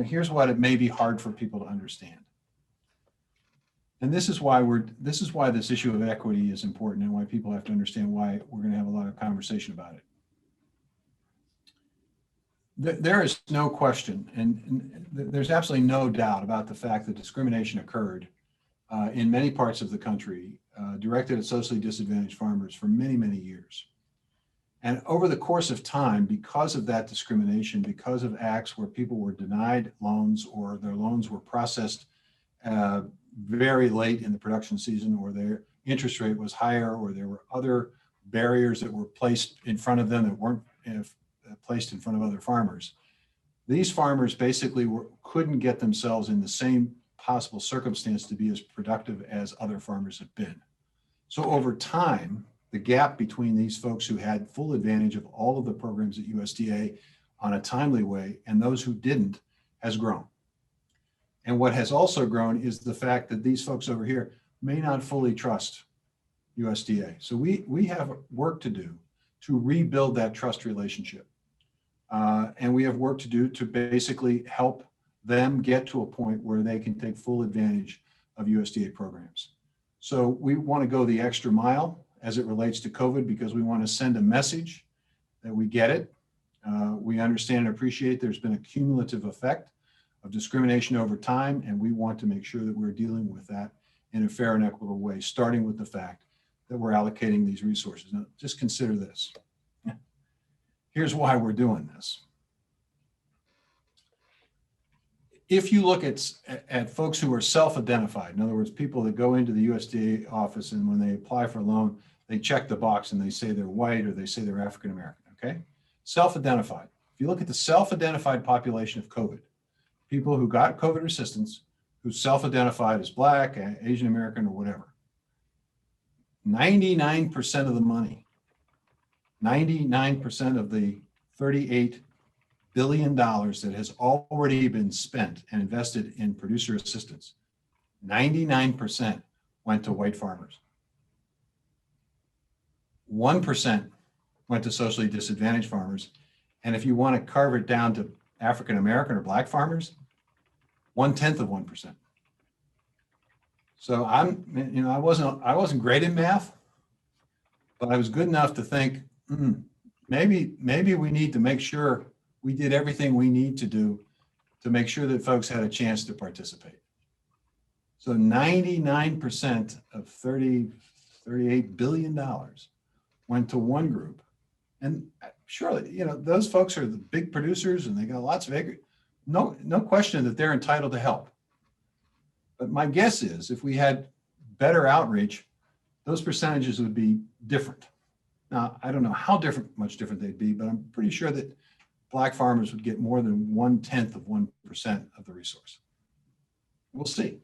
here's what it may be hard for people to understand. And this is why this issue of equity is important and why people have to understand why we're going to have a lot of conversation about it. There is no question, and there's absolutely no doubt about the fact that discrimination occurred in many parts of the country directed at socially disadvantaged farmers for many, many years. And over the course of time, because of that discrimination, because of acts where people were denied loans or their loans were processed very late in the production season, or their interest rate was higher, or there were other barriers that were placed in front of them that weren't placed in front of other farmers. These farmers basically couldn't get themselves in the same possible circumstance to be as productive as other farmers have been. So over time, the gap between these folks who had full advantage of all of the programs at USDA on a timely way and those who didn't has grown. And what has also grown is the fact that these folks over here may not fully trust USDA. So we have work to do to rebuild that trust relationship. And we have work to do to basically help them get to a point where they can take full advantage of USDA programs. So we want to go the extra mile as it relates to COVID, because we want to send a message that we get it. We understand and appreciate there's been a cumulative effect of discrimination over time, and we want to make sure that we're dealing with that in a fair and equitable way, starting with the fact that we're allocating these resources. Now, just consider this. Here's why we're doing this. If you look at folks who are self-identified, in other words, people that go into the USDA office and when they apply for a loan, they check the box and they say they're white or they say they're African-American, okay? Self-identified. If you look at the self-identified population of COVID, people who got COVID assistance, who self-identified as Black, Asian American, or whatever, 99% of the money, 99% of the $38 billion that has already been spent and invested in producer assistance, 99% went to white farmers. 1% went to socially disadvantaged farmers. And if you want to carve it down to African American or Black farmers, 1/10 of 1%. So I wasn't great in math, but I was good enough to think, maybe we need to make sure we did everything we need to do to make sure that folks had a chance to participate. So 99% of $38 billion went to one group. And surely, those folks are the big producers and they got lots of acreage. No question that they're entitled to help. But my guess is if we had better outreach, those percentages would be different. Now, I don't know how much different they'd be, but I'm pretty sure that Black farmers would get more than 1/10 of 1% of the resource. We'll see.